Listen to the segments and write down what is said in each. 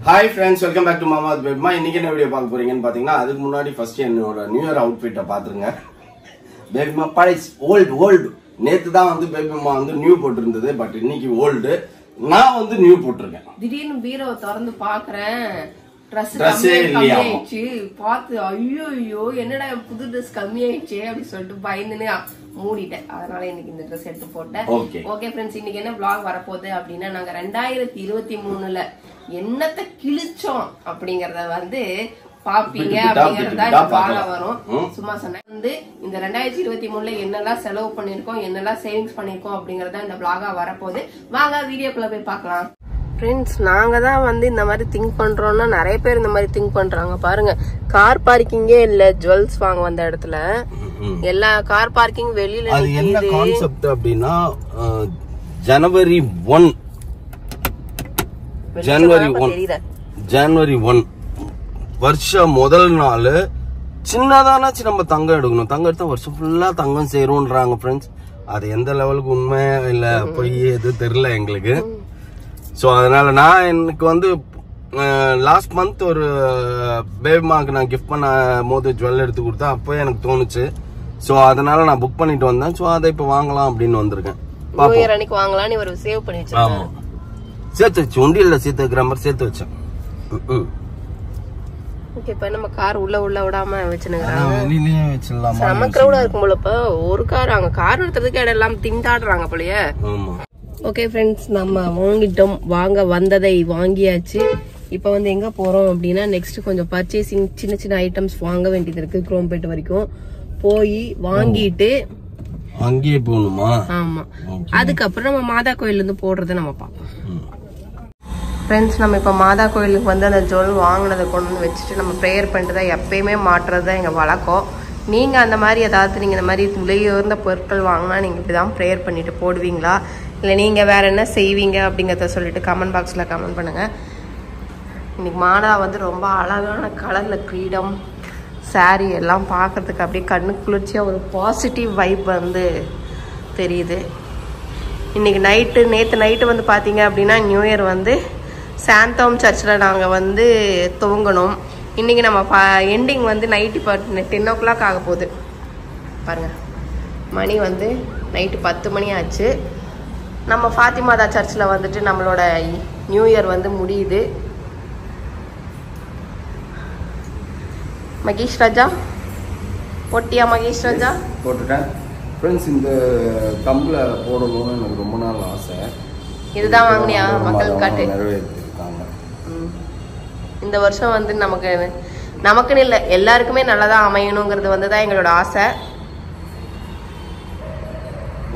Hi friends, welcome back to மாமாத் பேபிமா. இன்னைக்கு என்ன வீடியோ பார்க்க போறீங்கன்னு பாத்தீங்கன்னா, அதுக்கு முன்னாடி ஃபர்ஸ்ட் என்னோட நியூ இயர் அவுட்ஃபிட்டை பாத்துருங்க. பேபிமா பழைய ஓல்டு. நேத்து தான் வந்து பேபிமா வந்து நியூ போட்டிருந்தது, பட் இன்னைக்கு ஓல்டு. நான் வந்து நியூ போட்டிருக்கேன். திடீர்னு பீரோவை திறந்து பாக்குறேன், ட்ரெஸ்ஸே கம்மியாயிடுச்சு. பார்த்து ஐயோ என்னடா புது ட்ரெஸ் கம்மியாயிடுச்சு அப்படின்னு சொல்லிட்டு பயந்துன்னு மூடிட்டேன். அதனால இன்னைக்கு இந்த ட்ரெஸ் எடுத்து போட்டேன். ஓகே ஃப்ரெண்ட்ஸ், இன்னைக்கு என்ன vlog வரப்போகுது அப்படின்னா, நாங்க 2023ல என்னத்த கிழிச்சோம் அப்படிங்கறத வந்து பாப்பீங்க அப்படிங்கறதா வரும். சும்மா சொன்ன வந்து இந்த 2023ல என்னெல்லாம் செலவு பண்ணிருக்கோம், என்னெல்லாம் சேவிங்ஸ் பண்ணிருக்கோம் அப்படிங்கறத இந்த vlog-ஆ வரப்போகுது. வாங்க வீடியோக்குள்ள போய் பார்க்கலாம். ஃப்ரெண்ட்ஸ், நாங்க தான் வந்து இந்த மாதிரி திங்க் பண்றோம்னா நிறைய பேர் இந்த மாதிரி திங்க் பண்றாங்க. பாருங்க, கார் பார்க்கிங்கே இல்ல, ஜுவல்ஸ் வாங்க வந்த இடத்துல எல்லா கார் பார்க்கிங் வெளியில. அது என்ன கான்செப்ட் அப்படின்னா, ஜனவரி 1 வருஷம் முதல் நாள் சின்னதானாச்சு நம்ம தங்கம் எடுக்கணும். தங்கம் எடுத்தா வருஷம் ஃபுல்லா தங்கம் சேரும்ன்றாங்க ஃப்ரெண்ட்ஸ். அது எந்த லெவலுக்கு உண்மை இல்ல பொய் எது தெரியல எங்களுக்கு. சோ அதனால நான் எனக்கு வந்து லாஸ்ட் மந்த் ஒரு பேபிமாக்கு நான் கிஃப்ட் பண்ண போது ஜுவல் எடுத்து கொடுத்தா அப்போ எனக்கு தோணுச்சு. சோ அதனால நான் புக் பண்ணிட்டு வந்தேன். சோ அதை இப்ப வாங்கலாம் அப்படின்னு வந்திருக்கேன். வாங்கலாம் இவர் சேவ் பண்ணி வச்சிருக்காரு. சேர்த்து வச்சு ஒண்டியில சேர்த்து வைக்கிற மாதிரி சேர்த்து வச்சேன். ஓகே, இப்ப நம்ம கார் உள்ள விடாம வச்சுனுங்க. வெளியிலயே வச்சிடலாம். செம கிரௌடா இருக்கும் போல. இப்ப ஒரு கார் அங்க கார் எடுத்துறதுக்கு இடம் எல்லாம் திண்டாடுறாங்க போலயே. ஓகே ஃப்ரெண்ட்ஸ், நம்ம வாங்கிட்டோம். வாங்க வந்ததை வாங்கியாச்சு. இப்ப வந்து எங்க போறோம் அப்படின்னா, நெக்ஸ்ட் கொஞ்சம் பர்ச்சேசிங், சின்ன சின்ன ஐட்டம்ஸ் வாங்க வேண்டியது இருக்கு. குரோம்பேட் வரைக்கும் போய் வாங்கிட்டு அங்கேயே போகணுமா? ஆமா, அதுக்கப்புறம் நம்ம மாதா கோயில்ல இருந்து போடுறத நம்ம பார்ப்போம். ஃப்ரெண்ட்ஸ், நம்ம இப்ப மாதா கோயிலுக்கு வந்து அந்த ஜுவல் வாங்கினதை கொண்டு வந்து வச்சுட்டு நம்ம ப்ரேயர் பண்ணிட்டு தான் எப்பயுமே மாட்டுறதுதான் எங்க வழக்கம். நீங்க அந்த மாதிரி ஏதாவது நீங்க இந்த மாதிரி விலையுயர்ந்த பொருட்கள் வாங்கினா நீங்க இப்படிதான் ப்ரேயர் பண்ணிட்டு போடுவீங்களா, இல்லை நீங்க வேற என்ன செய்வீங்க அப்படிங்கறத சொல்லிட்டு கமெண்ட் பாக்ஸ்ல கமெண்ட் பண்ணுங்க. இன்னைக்கு மாதா வந்து ரொம்ப அழகான கலர்ல கிரீடம் சாரி எல்லாம் பார்க்கறதுக்கு அப்படியே கண்ணு குளிர்ச்சியா ஒரு பாசிட்டிவ் வைப் வந்து தெரியுது. இன்னைக்கு நேற்று நைட்டு வந்து பார்த்தீங்க அப்படின்னா நியூ இயர் வந்து சாந்தோம் சர்ச்சில் நாங்கள் வந்து துவங்கணும். இன்னைக்கு நம்ம எண்டிங் வந்து நைட்டு 10 o'clock ஆக போகுது. பாருங்க, மணி வந்து நைட்டு 10 மணி ஆச்சு. நம்ம ஃபாத்திமாதா சர்ச்சில் வந்துட்டு நம்மளோட நியூ இயர் வந்து முடியுது. மகேஷ் ராஜா போட்டியா? மகேஷ் ராஜா போட்டுட்டேன் ஃப்ரெண்ட்ஸ். இந்த கம்புல போடணும்னு எனக்கு ரொம்ப நாள் ஆசை. இதுதான் வாங்கினியா? மக்கள் காட்டு நிறைவேற்றிருக்காங்க. இந்த வருஷம் வந்து நமக்குன்னு இல்லை, எல்லாருக்குமே நல்லதா அமையணுங்கிறது வந்து தான் எங்களோட ஆசை.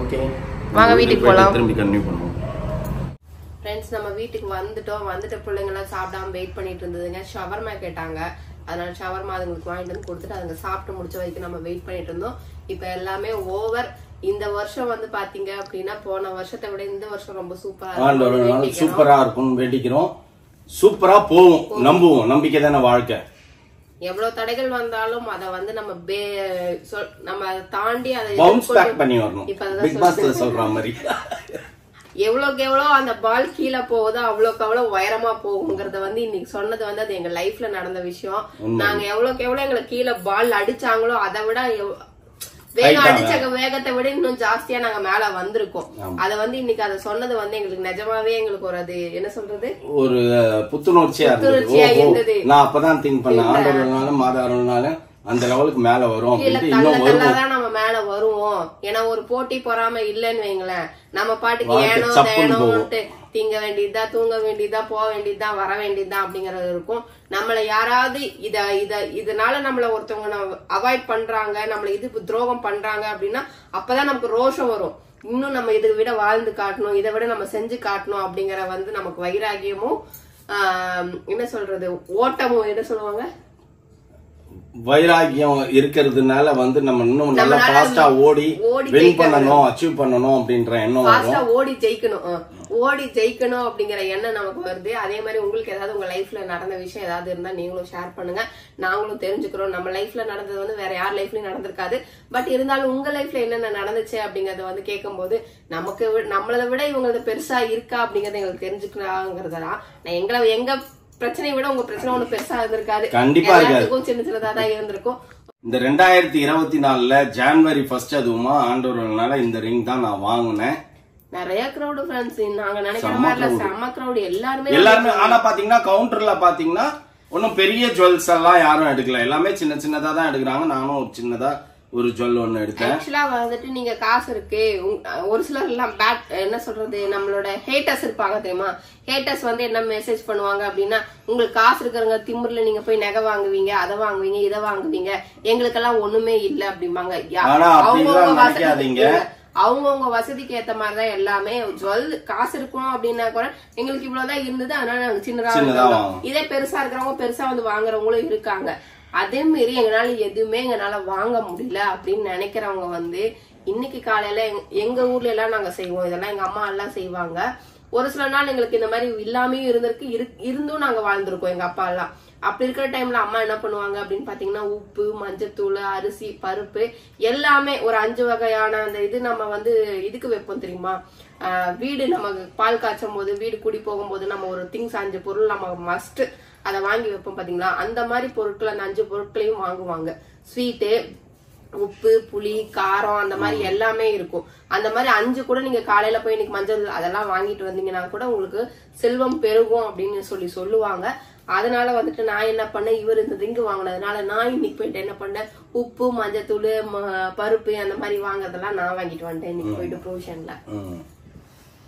ஓகே, வாங்க வீட்டுக்கு போலாம். திரும்பி கண்டினியூ பண்ணுவோம். ஃப்ரெண்ட்ஸ், நம்ம வீட்டுக்கு வந்துட்டு பிள்ளைங்களாம் சாப்பிடாம வெயிட் பண்ணிட்டு இருந்ததுங்க. ஷவர்மா கேட்டாங்க, அதனால ஷவர்மா அதுங்களுக்கு வாங்கிட்டு வந்து கொடுத்துட்டு அதுங்க சாப்பிட்டு முடிச்ச வரைக்கும் நம்ம வெயிட் பண்ணிட்டு இருந்தோம். இப்ப எல்லாமே ஓவர். இந்த வருஷம் வந்து பாத்தீங்க அப்படின்னா போன வருஷத்தை விட இந்த வருஷம் ரொம்ப சூப்பரா இருக்கும் வேண்டிக்கிறோம். சூப்பரா போவோம், நம்புவோம். நம்பிக்கை தானே வாழ்க்கை. எவ்வளவு தடைகள் வந்தாலும் அதை வந்து நம்ம தாண்டி அதை பவுன்ஸ் பேக் பண்ணி வரணும். பிக் பாஸ்ல சொல்ற மாதிரி எவ்வளவுக்கு எவ்வளவு அந்த பால் கீழே போகுதோ அவ்வளவுக்கு அவ்வளவு உயரமா போகுங்கிறத வந்து இன்னைக்கு சொன்னது வந்து அது எங்க லைஃப்ல நடந்த விஷயம். நாங்க எவ்வளவுக்கு எவ்வளவு எங்களை கீழே பால் அடிச்சாங்களோ அதை விட வேகம் அடிச்ச வேகத்தை விட இன்னும் ஜாஸ்தியா நாங்க மேல வந்திருக்கோம். அத வந்து இன்னைக்கு அதை சொன்னது வந்து எங்களுக்கு நிஜமாவே எங்களுக்கு ஒரு அது என்ன சொல்றது, ஒரு புத்துணர்ச்சியா இருந்தது. நான் அப்பதான் திங்க் பண்ணேன், ஆண்டவர்னால மாதாரனால அந்த லெவலுக்கு மேல வரும். நம்ம மேல வருவோம். ஏன்னா ஒரு போட்டி பொறாம இல்லன்னு வைங்களேன், நம்ம பாட்டுக்கு ஏனோன்ட்டு திங்க வேண்டியதுதான், தூங்க வேண்டியதுதான், போக வேண்டியதுதான், வர வேண்டியதுதான் அப்படிங்கறது இருக்கும். நம்மள யாராவது இதனால நம்மள ஒருத்தவங்க அவாய்ட் பண்றாங்க, நம்மள இது துரோகம் பண்றாங்க அப்படின்னா அப்பதான் நமக்கு ரோஷம் வரும். இன்னும் நம்ம இதை விட வாழ்ந்து காட்டணும், இதை விட நம்ம செஞ்சு காட்டணும் அப்படிங்கிற வந்து நமக்கு வைராகியமும் என்ன சொல்றது ஓட்டமும் என்ன சொல்லுவாங்க வைராகியம் இருக்கிறதுனால வந்து நம்ம இன்னும் நல்லா ஃபாஸ்டா ஓடி வின் பண்ணணும், அச்சீவ் பண்ணணும் அப்படின்ற எண்ணம் வரும். ஓடி ஜெயிக்கணும் அப்படிங்கிற எண்ணம் நமக்கு வருது. அதே மாதிரி உங்களுக்கு ஏதாவது உங்க லைஃப்ல நடந்த விஷயம் ஏதாவது இருந்தா நீங்களும் ஷேர் பண்ணுங்க, நாங்களும் தெரிஞ்சுக்கிறோம். நம்ம லைஃப்ல நடந்தது வந்து வேற யார் லைஃப்லயும் நடந்திருக்காது. பட் இருந்தாலும் உங்க லைஃப்ல என்னென்ன நடந்துச்சு அப்படிங்கறத வந்து கேட்கும் போது நம்மளை விட இவங்களது பெருசா இருக்கா அப்படிங்கறத எங்களுக்கு தெரிஞ்சுக்கிறாங்கிறதா எங்க பிரச்சனையை விட உங்க பிரச்சனை ஒண்ணு பெருசா இருந்திருக்காது. கண்டிப்பா எல்லாத்துக்கும் சின்ன சின்னதா தான் இருந்திருக்கும். இந்த 2024 ஜனவரி 1 அதுவுமா ஆண்டவர்களால இந்த ரிங் தான் நான் வாங்கினேன். நிறைய கிரௌட் ஃப்ரெண்ட்ஸ், நாங்க நினைக்கிற மாதிரி செம்ம கிரௌட் எல்லாருமே. ஆனா பாத்தீங்கன்னா கவுண்டர்ல பாத்தீங்கன்னா ஒன்னும் பெரிய ஜுவல்ஸ் எல்லாம் யாரும் எடுக்கல, எல்லாமே சின்ன சின்னதா தான் எடுக்கிறாங்க. நானும் ஒரு சின்னதா ஒரு ஜுவல் ஒண்ணு எடுத்தேன். ஆக்சுவலா வந்துட்டு நீங்க காசு இருக்கு, ஒரு சிலர் எல்லாம் பேட் என்ன சொல்றது, நம்மளோட ஹேட்டர்ஸ் இருப்பாங்க தெரியுமா, ஹேட்டர்ஸ் வந்து என்ன மெசேஜ் பண்ணுவாங்க அப்படின்னா, உங்களுக்கு காசு இருக்கிறவங்க திமிர்ல நீங்க போய் நகை வாங்குவீங்க, அதை வாங்குவீங்க, இதை வாங்குவீங்க, எங்களுக்கெல்லாம் ஒண்ணுமே இல்ல அப்படிம்பாங்க. அவங்கவுங்க வசதிக்கு ஏத்த மாதிரிதான் எல்லாமே. ஜுவல் காசு இருக்கணும் அப்படின்னா கூட எங்களுக்கு இவ்வளவுதான் இருந்தது, அதனால நாங்க சின்னதா, இதே பெருசா இருக்கிறவங்க பெருசா வந்து வாங்குறவங்களும் இருக்காங்க. அதே மாரி எங்களால எதுவுமே எங்களால வாங்க முடியல அப்படின்னு நினைக்கிறவங்க வந்து இன்னைக்கு காலையில எங்க ஊர்ல எல்லாம் நாங்க செய்வோம், இதெல்லாம் எங்க அம்மா எல்லாம் செய்வாங்க. ஒரு சில நாள் எங்களுக்கு இந்த மாதிரி இல்லாமையும் இருந்திருக்கு, இருந்தும் நாங்க வாழ்ந்திருக்கோம் எங்க அப்பா எல்லாம். அப்படி இருக்கிற டைம்ல அம்மா என்ன பண்ணுவாங்க அப்படின்னு பாத்தீங்கன்னா, உப்பு, மஞ்சத்தூள், அரிசி, பருப்பு எல்லாமே ஒரு 5 வகையான அந்த இது நம்ம வந்து இதுக்கு வைப்போம் தெரியுமா, வீடு நம்ம பால் காய்ச்சும் போது, வீடு குடி போகும்போது நம்ம ஒரு திங்ஸ் 5 பொருள் நம்ம மஸ்ட் அதை வாங்கி வைப்போம் பாத்தீங்களா, அந்த மாதிரி பொருட்கள் அந்த 5 பொருட்களையும் வாங்குவாங்க. ஸ்வீட்டு, உப்பு, புளி, காரம், அந்த மாதிரி எல்லாமே இருக்கும். அந்த மாதிரி 5 கூட நீங்க காலையில போய் இன்னைக்கு மஞ்சள் அதெல்லாம் வாங்கிட்டு வந்தீங்கன்னா கூட உங்களுக்கு செல்வம் பெருகும் அப்படின்னு சொல்லுவாங்க. அதனால வந்துட்டு நான் என்ன பண்ணேன், இவர் இந்த ரிங்கு வாங்கினதுனால நான் இன்னைக்கு போயிட்டு என்ன பண்ணேன், உப்பு, மஞ்சத்தூள், பருப்பு அந்த மாதிரி வாங்குறதெல்லாம் நான் வாங்கிட்டு வந்துட்டேன் இன்னைக்கு போயிட்டு ப்ரொவிஷன்ல.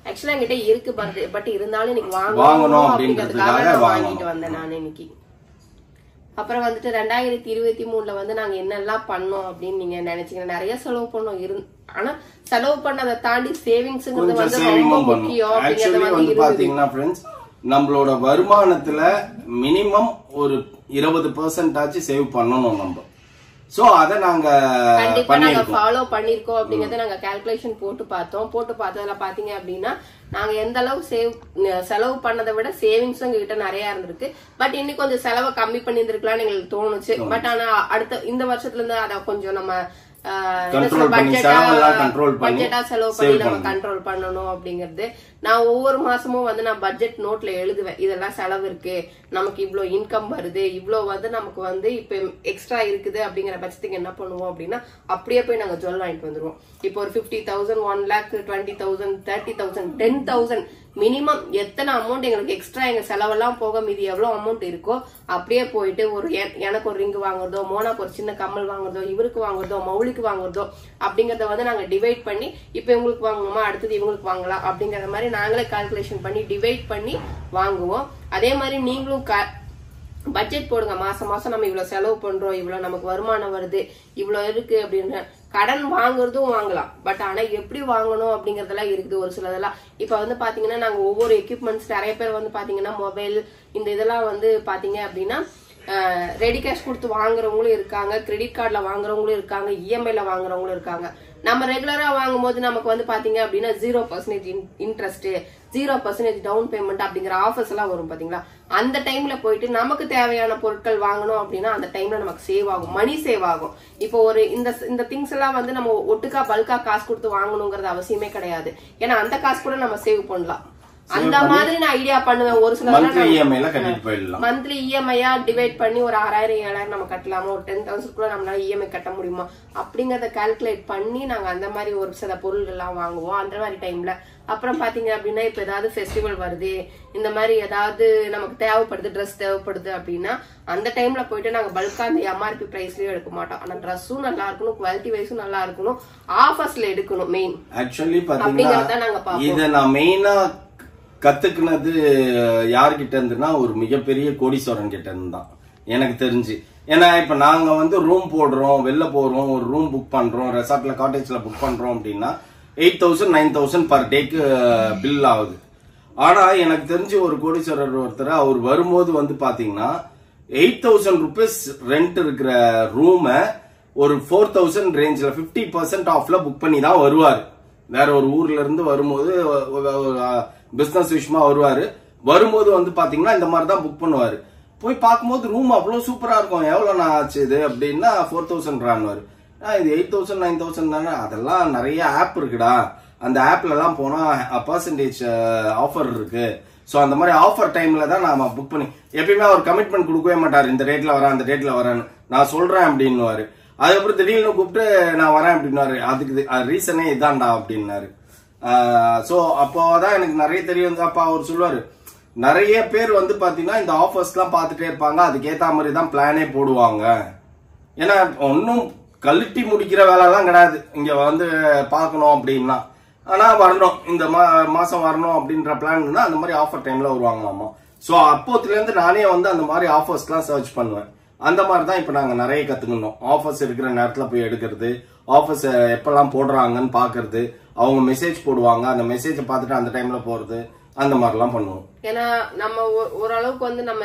ஆக்சுவலா என்கிட்ட இருக்கு பட் இருந்தாலும் இன்னைக்கு வாங்கணும் அப்படிங்கிறதுக்காக நான் வாங்கிட்டு வந்தேன் நான் இன்னைக்கு. அப்புறம் வந்துட்டு 2023 வந்து நாங்க என்னெல்லாம் பண்ணோம் அப்படின்னு நீங்க நினைச்சீங்க, நிறைய செலவு பண்ணோம். ஆனா செலவு பண்ணதை தாண்டி சேவிங்ஸ்ங்கிறது வந்து ரொம்ப முக்கியம் அப்படிங்கறது பாத்தீங்கன்னா ஃப்ரெண்ட்ஸ், நம்மளோட வருமானத்துல மினிமம் ஒரு 20% ஆச்சு சேவ் பண்ணணும் நம்ம. சோ அத நாங்க கண்டிப்பா நாங்க ஃபாலோ பண்ணிருக்கோம் அப்படிங்கறத நாங்க கால்குலேஷன் போட்டு பார்த்ததுல பாத்தீங்க அப்படின்னா நாங்க எந்த அளவு செலவு பண்ணதை விட சேவிங்ஸ் எங்க கிட்ட நிறைய இருந்திருக்கு. பட் இன்னும் கொஞ்சம் செலவை கம்மி பண்ணிருக்கலாம்னு எங்களுக்கு தோணுச்சு. பட் ஆனா அடுத்த இந்த வருஷத்துல இருந்து அத கொஞ்சம் நம்ம பட்ஜெட்டா செலவு பண்ணி நம்ம கண்ட்ரோல் பண்ணணும் அப்படிங்கறது. நான் ஒவ்வொரு மாசமும் வந்து நான் பட்ஜெட் நோட்ல எழுதுவேன், இதெல்லாம் செலவு இருக்கு, நமக்கு இவ்வளவு இன்கம் வருது, இவ்வளவு வந்து நமக்கு வந்து இப்ப எக்ஸ்ட்ரா இருக்குது அப்படிங்கிற பட்சத்துக்கு என்ன பண்ணுவோம் அப்படின்னா அப்படியே போய் நாங்க ஜுவல் வாங்கிட்டு வந்துருவோம். இப்போ ஒரு 50,000, 1 lakh, 20,000, 30,000, 10,000 மினிமம் எத்தனை அமௌண்ட் எங்களுக்கு எக்ஸ்ட்ரா எங்க செலவெல்லாம் போக மீதி எவ்வளவு அமௌண்ட் இருக்கோ அப்படியே போயிட்டு ஒரு எனக்கு ஒரு ரிங் வாங்குறதோ, மோனாக்கு ஒரு சின்ன கம்மல் வாங்குறதோ, இவருக்கு வாங்குறதோ, மௌலிக்கு வாங்குறதோ அப்படிங்கறத வந்து நாங்க டிவைட் பண்ணி இப்ப இவங்களுக்கு வாங்கணுமா, அடுத்தது இவங்களுக்கு வாங்கலாம் அப்படிங்கற மாதிரி நாங்களே கால்குலேஷன் பண்ணி டிவைட் பண்ணி வாங்குவோம். அதே மாதிரி நீங்களும் பட்ஜெட் போடுங்க, மாசம் மாசம் நம்ம இவ்வளவு செலவு பண்றோம், இவ்வளவு நமக்கு வருமானம் வருது, இவ்வளவு இருக்கு அப்படின்னு. கடன் வாங்குறதும் வாங்கலாம், பட் ஆனா எப்படி வாங்கணும் அப்படிங்கறதெல்லாம் இருக்குது ஒரு சிலதெல்லாம். இப்ப வந்து பாத்தீங்கன்னா நாங்க ஒவ்வொரு எக்யூப்மெண்ட்ஸ் நிறைய பேர் வந்து பாத்தீங்கன்னா மொபைல் இந்த இதெல்லாம் வந்து பாத்தீங்க அப்படின்னா ரெடி கேஷ் கொடுத்து வாங்குறவங்களும் இருக்காங்க, கிரெடிட் கார்டுல வாங்குறவங்களும் இருக்காங்க, இஎம்ஐல வாங்குறவங்களும் இருக்காங்க. நம்ம ரெகுலரா வாங்கும் போது நமக்கு வந்து பாத்தீங்க அப்படின்னா 0% இன்ட்ரெஸ்ட், 0% டவுன் பேமெண்ட் அப்படிங்கிற ஆஃபர்ஸ் எல்லாம் வரும் பாத்தீங்களா. அந்த டைம்ல போயிட்டு நமக்கு தேவையான பொருட்கள் வாங்கணும் அப்படின்னா அந்த டைம்ல நமக்கு சேவ் ஆகும், மணி சேவ் ஆகும். இப்போ ஒரு இந்த திங்ஸ் எல்லாம் வந்து நம்ம ஒட்டுக்கா பல்கா காசு கொடுத்து வாங்கணுங்கிறது அவசியமே கிடையாது. ஏன்னா அந்த காசு கூட நம்ம சேவ் பண்ணலாம். அந்த மாதிரி நான் ஐடியா பண்ணுவேன். ஒரு சில மந்த்லி இஎம்ஐயா டிவைட் பண்ணி ஒரு 6,000 7,000 நம்ம கட்டலாமா, ஒரு 10,000 கூட நம்மளால இஎம்ஐ கட்ட முடியுமா அப்படிங்கறத கால்குலேட் பண்ணி நாங்க அந்த மாதிரி ஒரு சில பொருள் எல்லாம் வாங்குவோம் அந்த மாதிரி டைம்ல. அப்புறம் பாத்தீங்க அப்படின்னா இப்ப ஏதாவது ஃபெஸ்டிவல் வருது, இந்த மாதிரி ஏதாவது நமக்கு தேவைப்படுது, ட்ரெஸ் தேவைப்படுது அப்படின்னா அந்த டைம்ல போயிட்டு நாங்க பல்கா அந்த எம்ஆர்பி பிரைஸ்லயும் எடுக்க மாட்டோம். ஆனா ட்ரெஸ்ஸும் நல்லா இருக்கணும், குவாலிட்டி வைஸும் நல்லா இருக்கணும், ஆஃபர்ஸ்ல எடுக்கணும் மெயின். ஆக்சுவலி பாத்தீங்கன்னா நாங்க இத நான் மெயினா கத்துக்குனது யார்கிட்ட இருந்துன்னா ஒரு மிகப்பெரிய கோடீஸ்வரன் கிட்ட இருந்தான் எனக்கு தெரிஞ்சு. ஏன்னா இப்ப நாங்க வந்து ரூம் போடுறோம், வெளில போறோம், ஒரு ரூம் புக் பண்றோம், ரெசார்ட்ல காட்டேஜ்ல புக் பண்றோம் அப்படின்னா 8,000 9,000 பர் டேக்கு பில் ஆகுது. ஆனா எனக்கு தெரிஞ்சு ஒரு கோடீஸ்வரர் ஒருத்தர் அவர் வரும்போது வந்து பாத்தீங்கன்னா 8,000 rupees ரெண்ட் இருக்கிற ரூம ஒரு 4,000 ரேஞ்ச்ல 50% ஆஃப்ல புக் பண்ணி தான் வருவாரு. வேற ஒரு ஊர்ல இருந்து வரும்போது பிசினஸ் விஷயமா வரும்போது வந்து பாத்தீங்கன்னா இந்த மாதிரி தான் புக் பண்ணுவாரு. போய் பார்க்கும்போது ரூம் அவ்வளவு சூப்பரா இருக்கும். எவ்வளவு ஆச்சு இது அப்படின்னா 4,000 ரான்வாரு. இது 8,000 9,000 தானே. அதெல்லாம் நிறைய ஆப் இருக்குடா, அந்த ஆப்ல எல்லாம் போனா % ஆஃபர் இருக்கு, சோ அந்த மாதிரி ஆஃபர் டைம்ல தான் நாம புக் பண்ணி, எப்பயுமே அவர் கமிட்மெண்ட் கொடுக்கவே மாட்டாரு, இந்த டேட்ல வரேன் அந்த டேட்ல வரேன்னு. நான் சொல்றேன் அப்படின்னுவாரு. அதுக்கப்புறம் திடீர்னு கூப்பிட்டு நான் வரேன் அப்படின்னாரு. அதுக்கு ரீசனே இதான்டா அப்படின்னாரு. சோ அப்போதான் எனக்கு நிறைய தெரியும். அப்ப அவர் சொல்லுவாரு, நிறைய பேர் வந்து பாத்தீங்கன்னா இந்த ஆஃபர்ஸ் எல்லாம் பாத்துட்டே இருப்பாங்க, அதுக்கேத்த மாதிரி தான் பிளானே போடுவாங்க. ஏன்னா ஒன்னும் கழட்டி முடிக்கிற வேலை எல்லாம் கிடையாது இங்க வந்து பாக்கணும் அப்படின்னா. ஆனா வரணும், இந்த மாசம் வரணும் அப்படின்ற பிளான் அந்த மாதிரி ஆஃபர் டைம்ல வருவாங்களாமா. சோ அப்போத்துல இருந்து நானே வந்து அந்த மாதிரி ஆஃபர்ஸ் எல்லாம் சர்ச் பண்ணுவேன். அந்த மாதிரி தான் இப்ப நாங்க நிறைய கத்துக்கணும். ஆஃபர்ஸ் இருக்கிற நேரத்துல போய் எடுக்கிறது, ஆஃபர்ஸ் எப்பெல்லாம் போடுறாங்கன்னு பாக்குறது, அவங்க மெசேஜ் போடுவாங்க, அந்த மெசேஜை பார்த்துட்டு அந்த டைம்ல போறது, அந்த மாதிரி எல்லாம் பண்ணுவோம். ஏன்னா நம்ம ஓரளவுக்கு வந்து நம்ம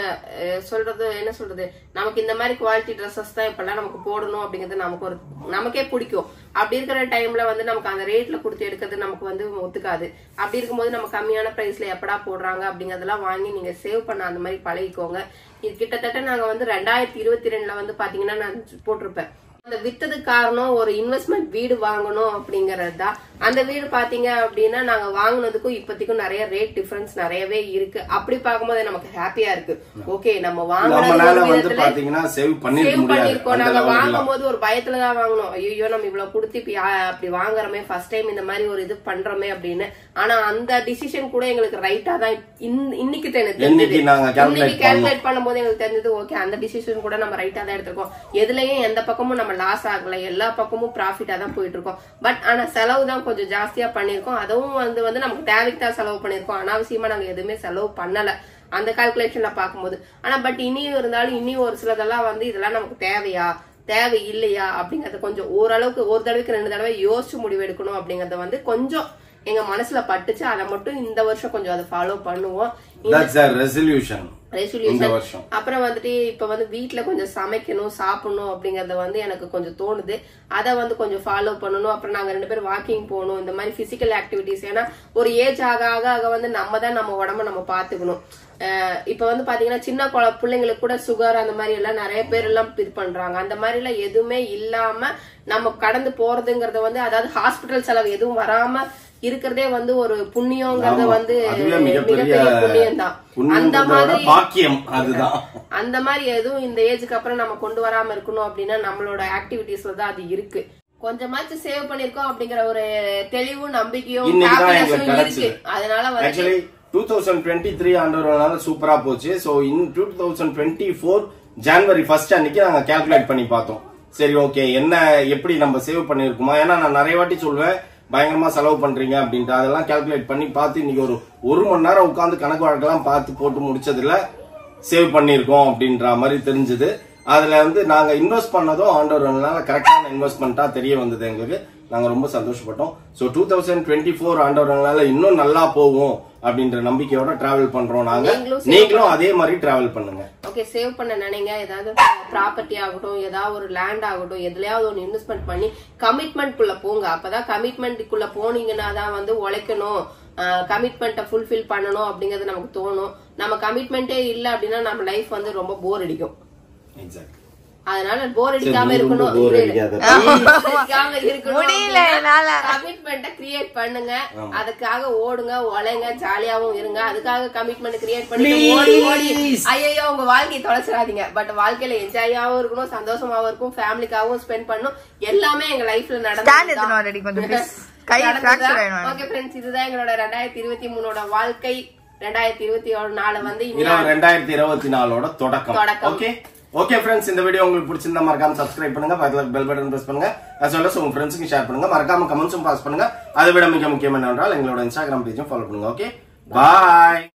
சொல்றது என்ன சொல்றது, நமக்கு இந்த மாதிரி குவாலிட்டி ட்ரெஸ்ஸஸ் தான் இப்பெல்லாம் நமக்கு போடணும் அப்படிங்கிறது நமக்கே பிடிக்கும். அப்படி இருக்கிற டைம்ல வந்து நமக்கு அந்த ரேட்ல கொடுத்து எடுக்கிறது நமக்கு வந்து ஒத்துக்காது. அப்படி இருக்கும்போது நம்ம கம்மியான பிரைஸ்ல எப்படா போடுறாங்க அப்படிங்கறதெல்லாம் வாங்கி நீங்க சேவ் பண்ண அந்த மாதிரி பழகிக்கோங்க. இது கிட்டத்தட்ட நாங்க வந்து 2022 வந்து பாத்தீங்கன்னா நான் போட்டிருப்பேன். அந்த வித்ததுக்கு காரணம் ஒரு இன்வெஸ்ட்மெண்ட் வீடு வாங்கணும் அப்படிங்கறதுதான். அந்த வீடு பாத்தீங்க அப்படின்னா நாங்க வாங்கினதுக்கும் இப்பத்திக்கும் நிறைய ரேட் டிஃபரன்ஸ் நிறையவே இருக்கு. அப்படி பார்க்கும்போது நமக்கு ஹாப்பியா இருக்கு. ஓகே நம்ம வாங்கினது சேவ் பண்ணிருக்கோம். நாங்க வாங்கும் போது ஒரு பயத்துலதான் வாங்கணும், ஐயோ நம்ம இவ்வளவு கொடுத்து அப்படி வாங்குறோமே, ஃபர்ஸ்ட் டைம் இந்த மாதிரி ஒரு இது பண்றோமே அப்படின்னு. ஆனா அந்த டிசிஷன் கூட எங்களுக்கு ரைட்டா தான் இன்னைக்கு தெரிஞ்சது. இன்னைக்கு கால்குலேட் பண்ணும்போது எங்களுக்கு தெரிஞ்சது, ஓகே அந்த டிசிஷன் கூட நம்ம ரைட்டா தான் எடுத்திருக்கோம். எதுலயும் எந்த பக்கமும் நம்ம லாஸ் ஆகல, எல்லா பக்கமும் ப்ராஃபிட்டா தான் போயிட்டு இருக்கோம். பட் ஆனா செலவு தான் கொஞ்சம் ஜாஸ்தியா பண்ணிருக்கோம். அதுவும் வந்து நமக்கு தேவைக்கு தான் செலவு பண்ணிருக்கோம். அனாவசியமா நாங்க எதுவுமே செலவு பண்ணல அந்த கால்குலேஷன்ல பாக்கும்போது. ஆனா பட் இனியும் இருந்தாலும் இனியும் ஒரு சிலதெல்லாம் வந்து இதெல்லாம் நமக்கு தேவை இல்லையா அப்படிங்கறத கொஞ்சம் ஓரளவுக்கு ஒரு தடவைக்கு 2 தடவை யோசிச்சு முடிவு எடுக்கணும் அப்படிங்கறத வந்து கொஞ்சம் எங்க மனசுல பட்டுச்சு. அதை மட்டும் இந்த வருஷம் கொஞ்சம் அதை ஃபாலோ பண்ணுவோம். ரெசல்யூஷன். அப்புறம் வந்துட்டு இப்ப வந்து வீட்டுல கொஞ்சம் சமைக்கணும் சாப்பிடணும் அப்படிங்கறத வந்து எனக்கு கொஞ்சம் தோணுது. அதை வந்து கொஞ்சம் ஃபாலோ பண்ணணும். அப்புறம் நாங்க 2 பேரும் வாக்கிங் போகணும், இந்த மாதிரி பிசிக்கல் ஆக்டிவிட்டிஸ். ஏன்னா ஒரு ஏஜ் ஆக வந்து நம்ம தான் நம்ம உடம்ப நம்ம பாத்துக்கணும். இப்ப வந்து பாத்தீங்கன்னா சின்ன பிள்ளைங்களுக்கு கூட சுகர் அந்த மாதிரி எல்லாம் நிறைய பேர் எல்லாம் இது பண்றாங்க. அந்த மாதிரி எல்லாம் எதுவுமே இல்லாம நம்ம கடந்து போறதுங்கறத வந்து, அதாவது ஹாஸ்பிட்டல் செலவு எதுவும் வராம இருக்கிறதே வந்து ஒரு புண்ணியங்கிறது வந்து மிகப்பெரிய புண்ணியம் தான். அந்த மாதிரி எதுவும் இந்த ஏஜுக்கு அப்புறம் நம்ம கொண்டு வராம இருக்கணும் அப்படின்னா நம்மளோட ஆக்டிவிட்டிஸ்ல தான் அது இருக்கு. கொஞ்சமாச்சும் சேவ் பண்ணிருக்கோம் அப்படிங்கிற ஒரு தெளிவும் நம்பிக்கையும் இருக்கு. அதனால வந்து 2023 ஆண்டு சூப்பரா போச்சு. சோ இன் 2024 ஜனவரி 1 அன்னைக்கு நாங்க கால்குலேட் பண்ணி பார்த்தோம். சரி ஓகே என்ன எப்படி நம்ம சேவ் பண்ணிருக்கோமா, ஏன்னா நான் நிறைய வாட்டி சொல்லுவேன் பயங்கரமா செலவு பண்றீங்க அப்படின்ட்டு. அதெல்லாம் கால்குலேட் பண்ணி பார்த்து இன்னைக்கு ஒரு மணி நேரம் உட்காந்து கணக்கு வழக்கெல்லாம் பார்த்து போட்டு முடிச்சதுல சேவ் பண்ணிருக்கோம் அப்படின்ற மாதிரி தெரிஞ்சது. அதுல வந்து நாங்க இன்வெஸ்ட் பண்ணதும் ஆண்டவர்னால கரெக்டான இன்வெஸ்ட்மெண்டா தெரிய வந்தது எங்களுக்கு. நாங்க ரொம்ப சந்தோஷப்பட்டோம். சோ 2024 ஆண்டவர்னால இன்னும் நல்லா போகும் அப்படின்ற நம்பிக்கையோட டிராவல் பண்றோம் நாங்க. நீங்களும் அதே மாதிரி டிராவல் பண்ணுங்க. ஓகே சேவ் பண்ண நினைங்க. ஏதாவது ப்ராப்பர்ட்டி ஆகட்டும், ஏதாவது ஒரு லேண்ட் ஆகட்டும், எதுலயாவது ஒன்னு இன்வெஸ்ட்மெண்ட் பண்ணி கமிட்மெண்ட் குள்ள போங்க. அப்பதான் கமிட்மெண்ட்டுக்குள்ள போனீங்கன்னா தான் வந்து உழைக்கணும், கமிட்மெண்ட்டை ஃபுல்ஃபில் பண்ணணும் அப்படிங்கறது நமக்கு தோணும். நம்ம கமிட்மெண்டே இல்ல அப்படின்னா நம்ம லைஃப் வந்து ரொம்ப போர் அடிக்கும். அதனால போர் அடிக்காம இருக்கணும், கமிட்மெண்ட்டை கிரியேட் பண்ணுங்க. அதுக்காக ஓடுங்க, உழைங்க, ஜாலியாவும் இருங்க. அதுக்காக கமிட்மெண்ட் கிரியேட் பண்ணி ஓடி ஐயோ உங்க வாழ்க்கையை தொலைச்சிடாதீங்க. பட் வாழ்க்கையில என்ஜாயாவும் இருக்கணும், சந்தோஷமாவும் இருக்கும், ஃபேமிலிக்காகவும் ஸ்பெண்ட் பண்ணணும். எல்லாமே எங்க லைஃப்ல நடந்து. ஓகே ஃப்ரெண்ட்ஸ், இதுதான் எங்களோட 2023 வாழ்க்கை. 2024 வந்து 2024 தொடக்கம். ஓகே ஃப்ரெண்ட்ஸ், இந்த வீடியோ உங்களுக்கு பிடிச்சிருந்தா மறக்காம சப்ஸ்கிரைப் பண்ணுங்க, பக்கத்துல பெல் பட்டன் பிரஸ் பண்ணுங்க, as well as உங்க ஃப்ரெண்ட்ஸ்க்கு ஷேர் பண்ணுங்க, மறக்காம கமெண்ட்ஸும் பாஸ் பண்ணுங்க. அதை விட மிக முக்கியம் என்னவென்றால் எங்களோட இன்ஸ்டாகிராம் பேஜும் ஃபாலோ பண்ணுங்க. ஓகே, பாய்.